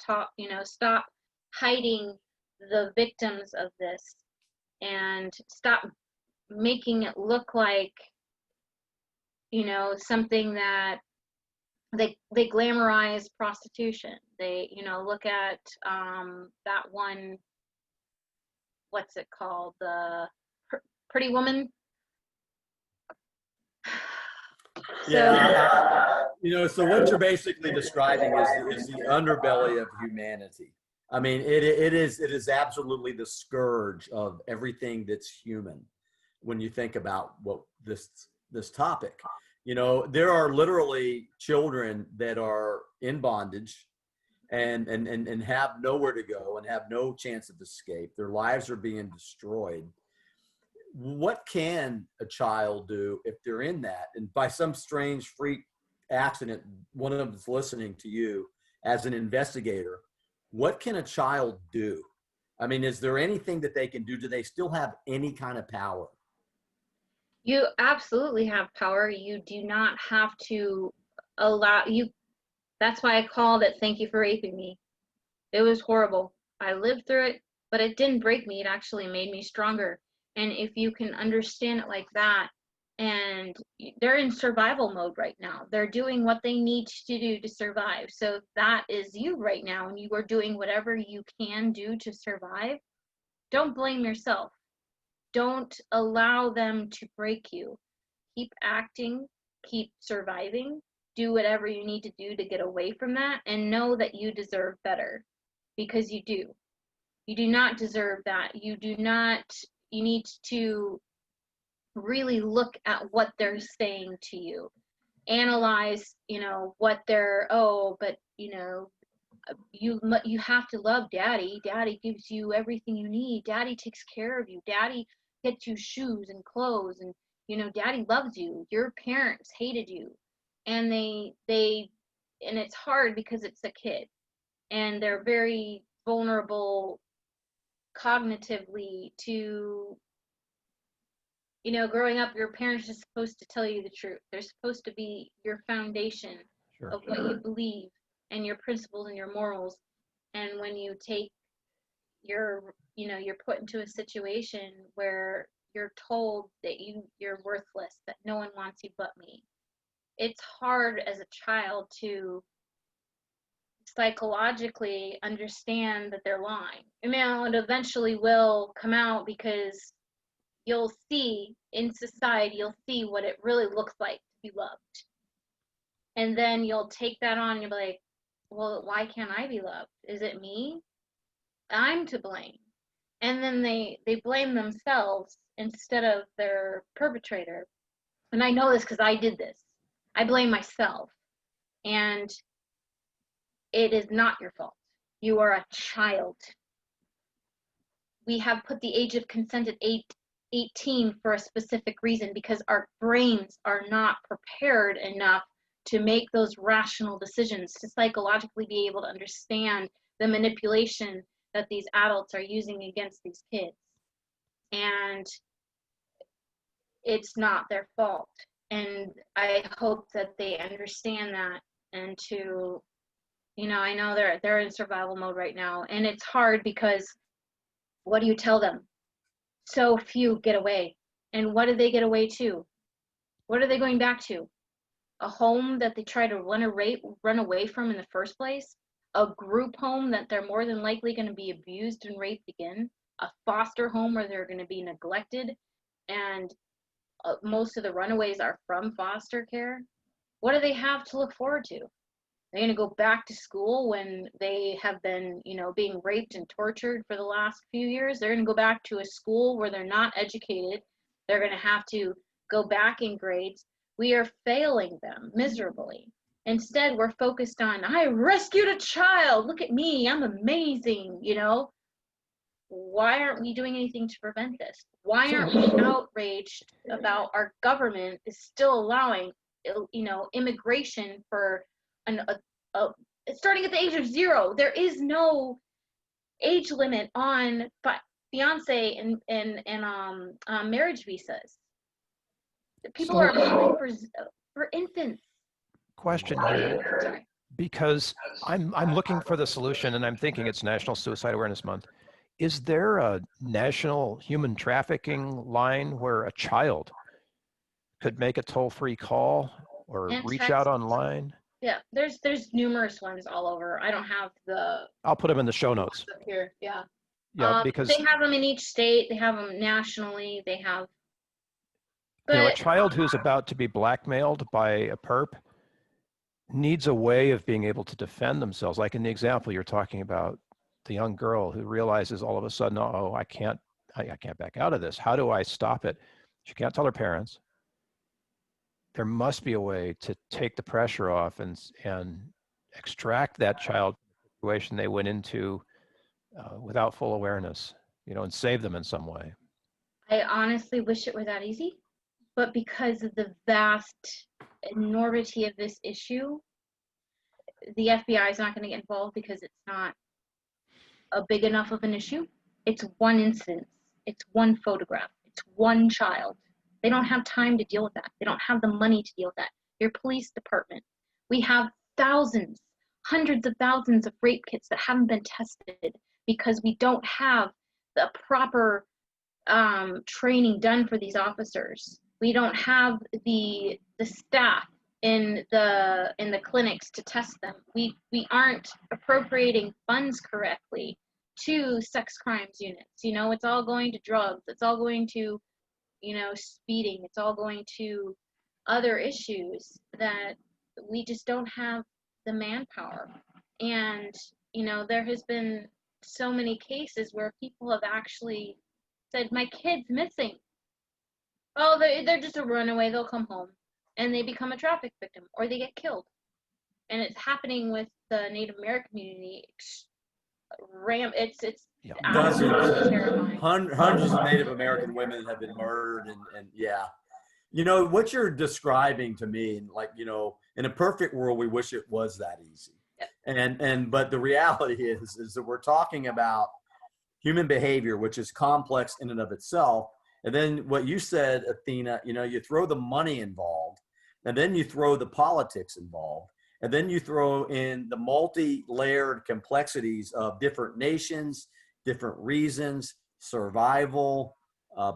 hiding the victims of this, and stop making it look like, something that they glamorize prostitution. They, look at that one, what's it called? The Pretty Woman. Yeah, so what you're basically describing is the underbelly of humanity. I mean, it is absolutely the scourge of everything that's human when you think about what this topic. There are literally children that are in bondage and have nowhere to go and have no chance of escape. Their lives are being destroyed. What can a child do if they're in that? And by some strange freak accident, one of them is listening to you as an investigator. What can a child do? I mean, is there anything that they can do? Do they still have any kind of power? You absolutely have power. You do not have to allow you. That's why I called it "Thank You for Raping Me." It was horrible. I lived through it, but it didn't break me. It actually made me stronger. And if you can understand it like that, and they're in survival mode right now. They're doing what they need to do to survive. So that is you right now, and you are doing whatever you can do to survive. Don't blame yourself. Don't allow them to break you. Keep acting, keep surviving, do whatever you need to do to get away from that, and know that you deserve better, because you do. You do not deserve that. You need to really look at what they're saying to you. Analyze, what they're, but you have to love daddy. Daddy gives you everything you need. Daddy takes care of you. Daddy gets you shoes and clothes, and daddy loves you. Your parents hated you, and and it's hard because it's a kid and they're very vulnerable cognitively to, growing up. Your parents are supposed to tell you the truth. They're supposed to be your foundation of what you believe and your principles and your morals. And when you take you're put into a situation where you're told that you're worthless, that no one wants you but me. It's hard as a child to psychologically understand that they're lying. I mean, it eventually will come out, because you'll see in society, you'll see what it really looks like to be loved. And then you'll take that on and you'll be like, well, why can't I be loved? Is it me? I'm to blame. And then they blame themselves instead of their perpetrator. And I know this because I did this. I blame myself. And it is not your fault. You are a child. We have put the age of consent at 18 for a specific reason, because our brains are not prepared enough to make those rational decisions, to psychologically be able to understand the manipulation that these adults are using against these kids. And it's not their fault. And I hope that they understand that, and to, I know they're in survival mode right now, and it's hard because what do you tell them? So few get away. And what do they get away to? What are they going back to? A home that they try to run away from in the first place? A group home that they're more than likely going to be abused and raped again? A foster home where they're going to be neglected, and most of the runaways are from foster care? What do they have to look forward to? They're going to go back to school when they have been, being raped and tortured for the last few years. They're going to go back to a school where they're not educated. They're going to have to go back in grades. We are failing them miserably. Instead, we're focused on, I rescued a child. Look at me. I'm amazing. You know, why aren't we doing anything to prevent this? Why aren't we outraged about our government is still allowing, you know, immigration for starting at the age of 0? There is no age limit on fiance and marriage visas. People are applying for infants. Question here. Sorry. Because I'm looking for the solution, and I'm thinking it's National Suicide Awareness Month. Is there a national human trafficking line where a child could make a toll-free call or And reach text. out online? Yeah, there's numerous ones all over. I don't have the I'll put them in the show notes. up here. Yeah. Yeah, because they have them in each state. They have them nationally. They have. But, you know, a child who's about to be blackmailed by a perp needs a way of being able to defend themselves. Like in the example you're talking about, the young girl who realizes all of a sudden, oh, I can't back out of this. How do I stop it? She can't tell her parents. There must be a way to take the pressure off and extract that child from the situation they went into without full awareness, you know, and save them in some way. I honestly wish it were that easy, but because of the vast enormity of this issue, the FBI is not going to get involved because it's not a big enough of an issue. It's one instance. It's one photograph. It's one child. They don't have time to deal with that. They don't have the money to deal with that. Your police department. We have thousands, hundreds of thousands of rape kits that haven't been tested because we don't have the proper training done for these officers. We don't have the staff in the clinics to test them. We aren't appropriating funds correctly to sex crimes units. You know, it's all going to drugs. It's all going to, you know, speeding. It's all going to other issues that we just don't have the manpower. And, you know, there has been so many cases where people have actually said, my kid's missing. Oh, they're just a runaway. They'll come home. And they become a traffic victim or they get killed. And it's happening with the Native American community. It's Dozens, terrifying. hundreds of Native American women have been murdered, and yeah, you know what you're describing to me, and like, you know, in a perfect world, we wish it was that easy. Yep. But the reality is that we're talking about human behavior, which is complex in and of itself. And then what you said, Athena, you know, you throw the money involved, and then you throw the politics involved. And then you throw in the multi-layered complexities of different nations, different reasons, survival,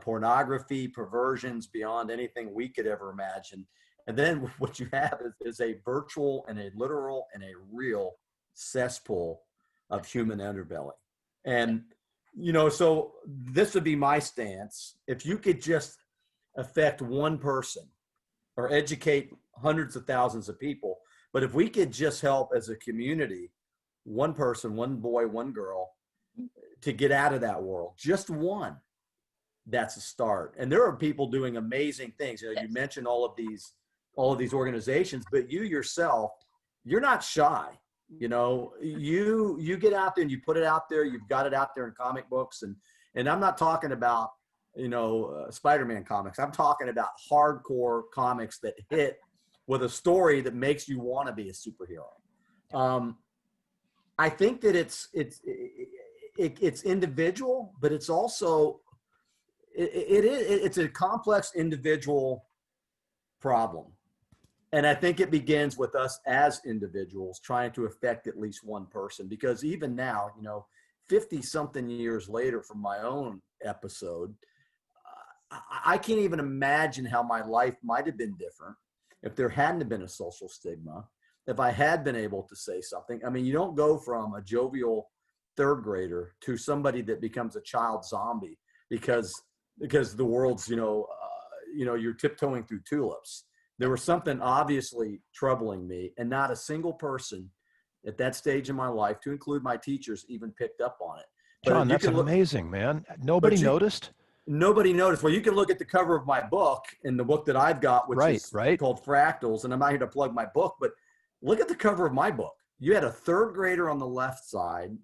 pornography, perversions beyond anything we could ever imagine. And then what you have is a virtual and a literal and a real cesspool of human underbelly. And, you know, so this would be my stance. If you could just affect one person or educate hundreds of thousands of people, but if we could just help as a community, one person, one boy, one girl, to get out of that world, just one, that's a start. And there are people doing amazing things. You know, you mentioned all of these organizations, but you yourself, you're not shy. You know, you get out there and you put it out there. You've got it out there in comic books, and I'm not talking about, you know, Spider-Man comics. I'm talking about hardcore comics that hit with a story that makes you want to be a superhero. I think that it's individual, but it's also it's a complex individual problem. And I think it begins with us as individuals trying to affect at least one person, because even now, you know, 50 something years later from my own episode, I can't even imagine how my life might have been different if there hadn't been a social stigma, if I had been able to say something. I mean, you don't go from a jovial third grader to somebody that becomes a child zombie because the world's, you know, you're tiptoeing through tulips. There was something obviously troubling me, and not a single person at that stage in my life, to include my teachers, even picked up on it. But John, that's amazing, man. Nobody noticed? Nobody noticed. Well, you can look at the cover of my book, and the book that I've got, which is called Fractals, and I'm not here to plug my book, but Look at the cover of my book. You had a third grader on the left side,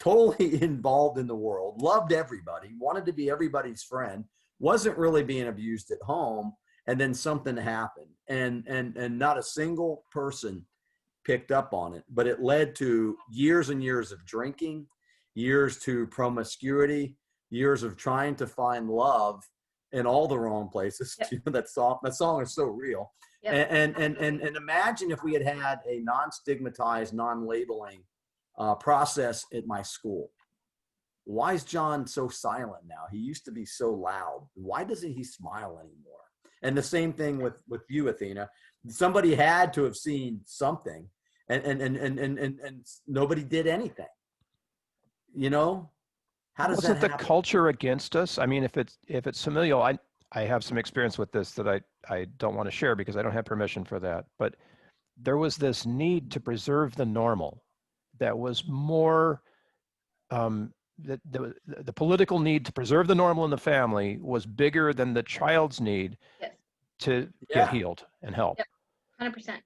totally involved in the world, loved everybody, wanted to be everybody's friend, wasn't really being abused at home, and then something happened, and not a single person picked up on it, but it led to years and years of drinking, years to promiscuity, years of trying to find love in all the wrong places. Yep. You know, that song is so real. Yep. And imagine if we had had a non-stigmatized, non-labeling process at my school. Why is John so silent now? He used to be so loud. Why doesn't he smile anymore? And the same thing with you, Athena. Somebody had to have seen something, and nobody did anything. You know, how does Wasn't that the happen? culture against us? I mean, if it's familial, I have some experience with this that I don't want to share because I don't have permission for that. But there was this need to preserve the normal that was more, the political need to preserve the normal in the family was bigger than the child's need Yes. to Yeah. get healed and help. Yep. 100%.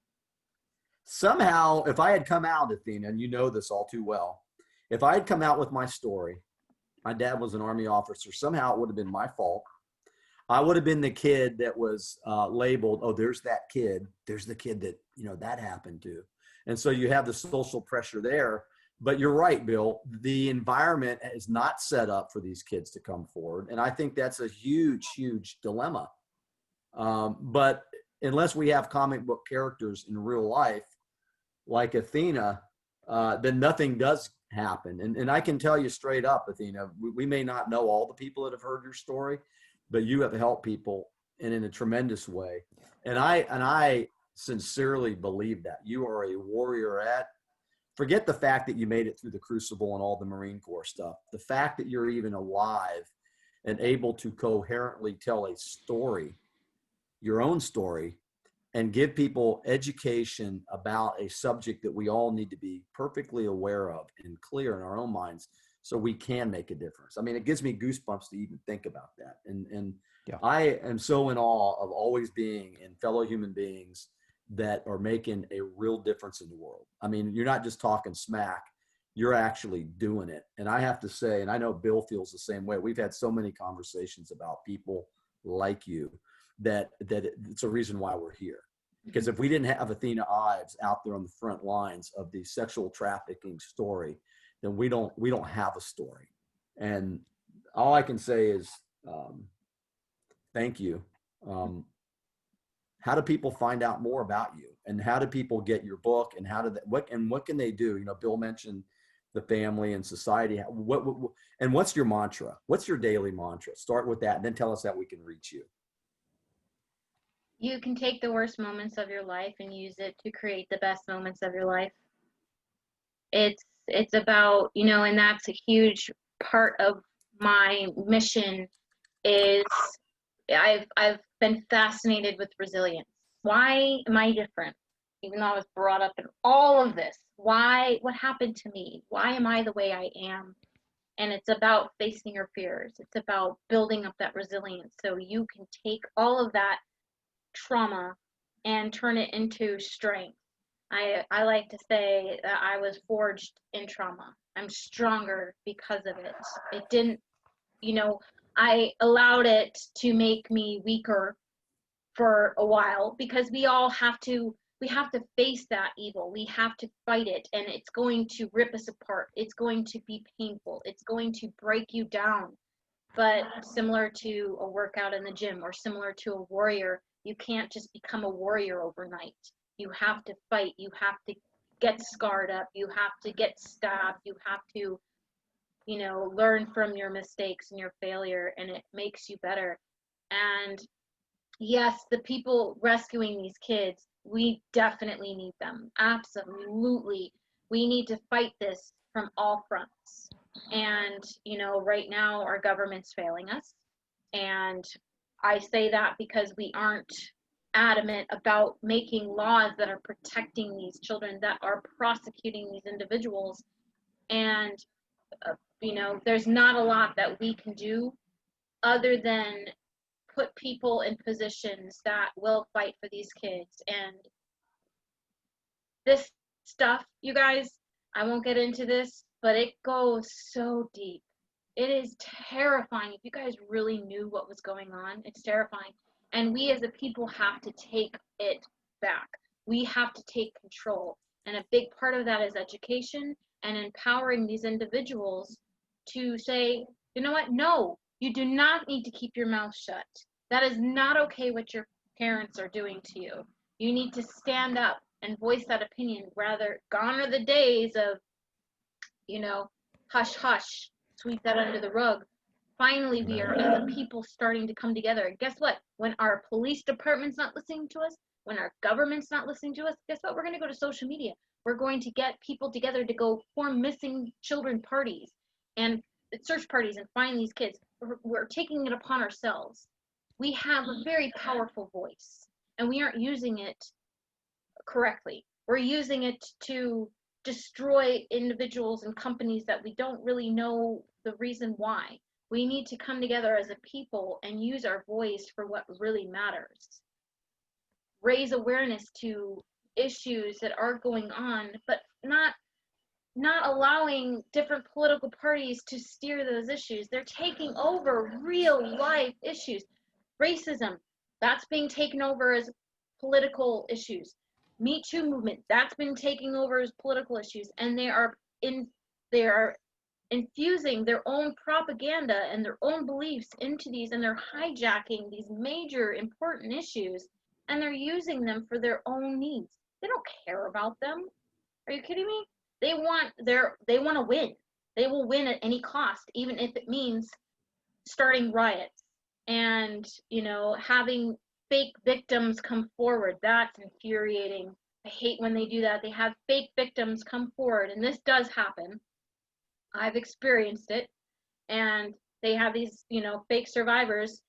Somehow, if I had come out, Athena, and you know this all too well, if I had come out with my story, my dad was an Army officer, somehow it would have been my fault. I would have been the kid that was labeled, oh, there's that kid. There's the kid that, you know, that happened to. And so you have the social pressure there. But you're right, Bill. The environment is not set up for these kids to come forward. And I think that's a huge, huge dilemma. But unless we have comic book characters in real life, like Athena, then nothing does happen. And I can tell you straight up, Athena, we may not know all the people that have heard your story, but you have helped people and in a tremendous way. And I sincerely believe that you are a warriorette. Forget the fact that you made it through the crucible and all the Marine Corps stuff. The fact that you're even alive and able to coherently tell a story, your own story, and give people education about a subject that we all need to be perfectly aware of and clear in our own minds so we can make a difference. I mean, it gives me goosebumps to even think about that. And Yeah. I am so in awe of always being in fellow human beings that are making a real difference in the world. I mean, you're not just talking smack, you're actually doing it. And I have to say, and I know Bill feels the same way, we've had so many conversations about people like you that it's a reason why we're here. Because if we didn't have Athena Ives out there on the front lines of the sexual trafficking story, then we don't have a story. And all I can say is thank you. How do people find out more about you, and how do people get your book, and how do they, what can they do? You know, Bill mentioned the family and society. And what's your mantra? What's your daily mantra? Start with that, and then tell us how we can reach you. You can take the worst moments of your life and use it to create the best moments of your life. It's about, you know, and that's a huge part of my mission is I've been fascinated with resilience. Why am I different? Even though I was brought up in all of this, what happened to me? Why am I the way I am? And it's about facing your fears. It's about building up that resilience so you can take all of that trauma and turn it into strength. I like to say that I was forged in trauma. I'm stronger because of it. It didn't, you know, I allowed it to make me weaker for a while because we have to face that evil. We have to fight it, and it's going to rip us apart. It's going to be painful. It's going to break you down. But similar to a workout in the gym or similar to a warrior, you can't just become a warrior overnight. You have to fight. You have to get scarred up. You have to get stabbed. You have to, you know, learn from your mistakes and your failure, and it makes you better. And yes, the people rescuing these kids, we definitely need them. Absolutely. We need to fight this from all fronts. And, you know, right now our government's failing us. And I say that because we aren't adamant about making laws that are protecting these children, that are prosecuting these individuals. And, you know, there's not a lot that we can do other than put people in positions that will fight for these kids. And This stuff, you guys, I won't get into this, but it goes so deep. It is terrifying. If you guys really knew what was going on, it's terrifying. And we as a people have to take it back. We have to take control. And a big part of that is education and empowering these individuals to say, you know what? No, you do not need to keep your mouth shut. That is not okay what your parents are doing to you. You need to stand up and voice that opinion. Rather, gone are the days of, hush, hush, sweep that under the rug. Finally, we are, as a people, starting to come together. And guess what? When our police department's not listening to us, when our government's not listening to us, guess what? We're going to go to social media. We're going to get people together to go form missing children parties and search parties and find these kids. We're taking it upon ourselves. We have a very powerful voice, and we aren't using it correctly. We're using it to destroy individuals and companies that we don't really know the reason why. We need to come together as a people and use our voice for what really matters. Raise awareness to issues that are going on, but not allowing different political parties to steer those issues. They're taking over real life issues. Racism, that's being taken over as political issues. Me Too movement, that's been taking over as political issues, and they are infusing their own propaganda and their own beliefs into these, and they're hijacking these major important issues, and they're using them for their own needs. They don't care about them. Are you kidding me? They want to win. They will win at any cost, even if it means starting riots and, having fake victims come forward. That's infuriating. I hate when they do that. They have fake victims come forward, and this does happen. I've experienced it. And they have these, fake survivors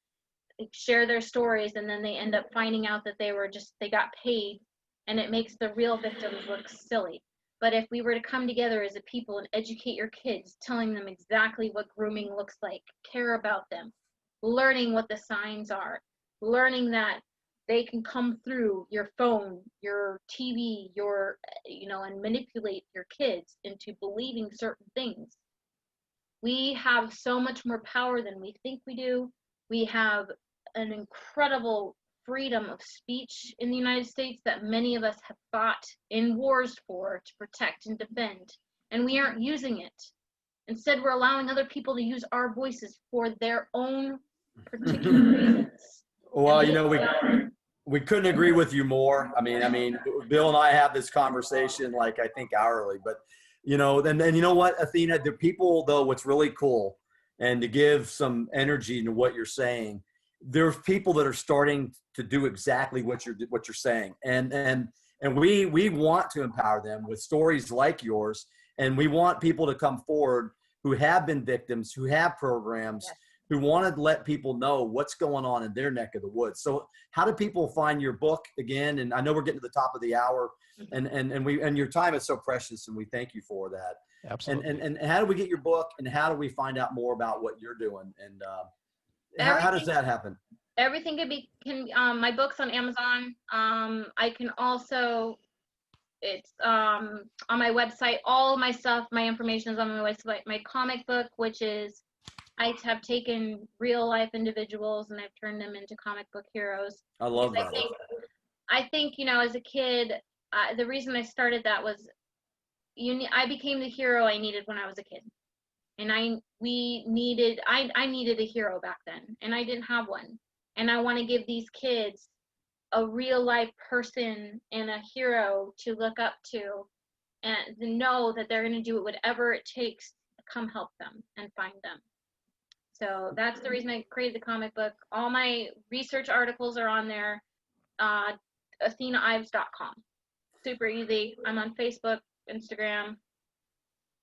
share their stories, and then they end up finding out that they got paid, and it makes the real victims look silly. But if we were to come together as a people and educate your kids, telling them exactly what grooming looks like, care about them, learning what the signs are, learning that they can come through your phone, your TV, and manipulate your kids into believing certain things. We have so much more power than we think we do. We have an incredible freedom of speech in the United States that many of us have fought in wars for to protect and defend, and we aren't using it. Instead, we're allowing other people to use our voices for their own particular reasons. Well, we couldn't agree with you more. I mean, Bill and I have this conversation, I think hourly, but then you know what, Athena, the people though, what's really cool, and to give some energy to what you're saying, there's people that are starting to do exactly what you're saying. And we want to empower them with stories like yours. And we want people to come forward who have been victims, who have programs, yes, who want to let people know what's going on in their neck of the woods. So how do people find your book again? And I know we're getting to the top of the hour, and your time is so precious, and we thank you for that. Absolutely. And how do we get your book, and how do we find out more about what you're doing? And how does that happen? Everything my book's on Amazon. I can also, it's on my website. All my stuff, my information is on my website. My comic book, which is, I have taken real life individuals and I've turned them into comic book heroes. I love that. I think, as a kid, the reason I started that was I became the hero I needed when I was a kid. And I needed a hero back then, and I didn't have one. And I want to give these kids a real life person and a hero to look up to, and to know that they're going to do whatever it takes to come help them and find them. So that's the reason I created the comic book. All my research articles are on there, AthenaIves.com. Super easy. I'm on Facebook, Instagram.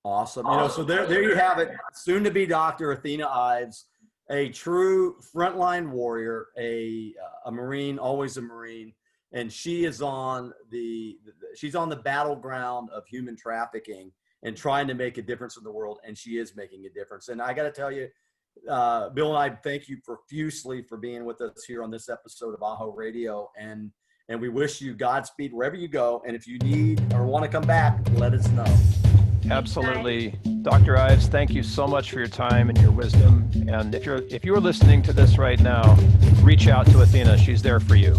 Awesome. So there you have it. Soon to be Dr. Athena Ives, a true frontline warrior, a Marine, always a Marine. And she is on she's on the battleground of human trafficking and trying to make a difference in the world. And she is making a difference. And I got to tell you, Bill and I thank you profusely for being with us here on this episode of AHO Radio. And And we wish you Godspeed wherever you go. And if you need or want to come back, let us know. Absolutely. Dr. Ives, thank you so much for your time and your wisdom. And if you're listening to this right now, reach out to Athena. She's there for you.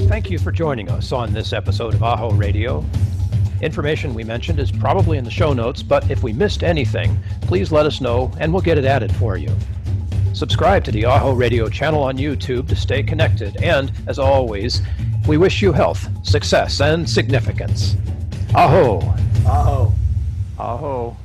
Thank you for joining us on this episode of AHO Radio. Information we mentioned is probably in the show notes, but if we missed anything, please let us know and we'll get it added for you. Subscribe to the AHO Radio channel on YouTube to stay connected, and, as always, we wish you health, success, and significance. AHO! AHO! AHO!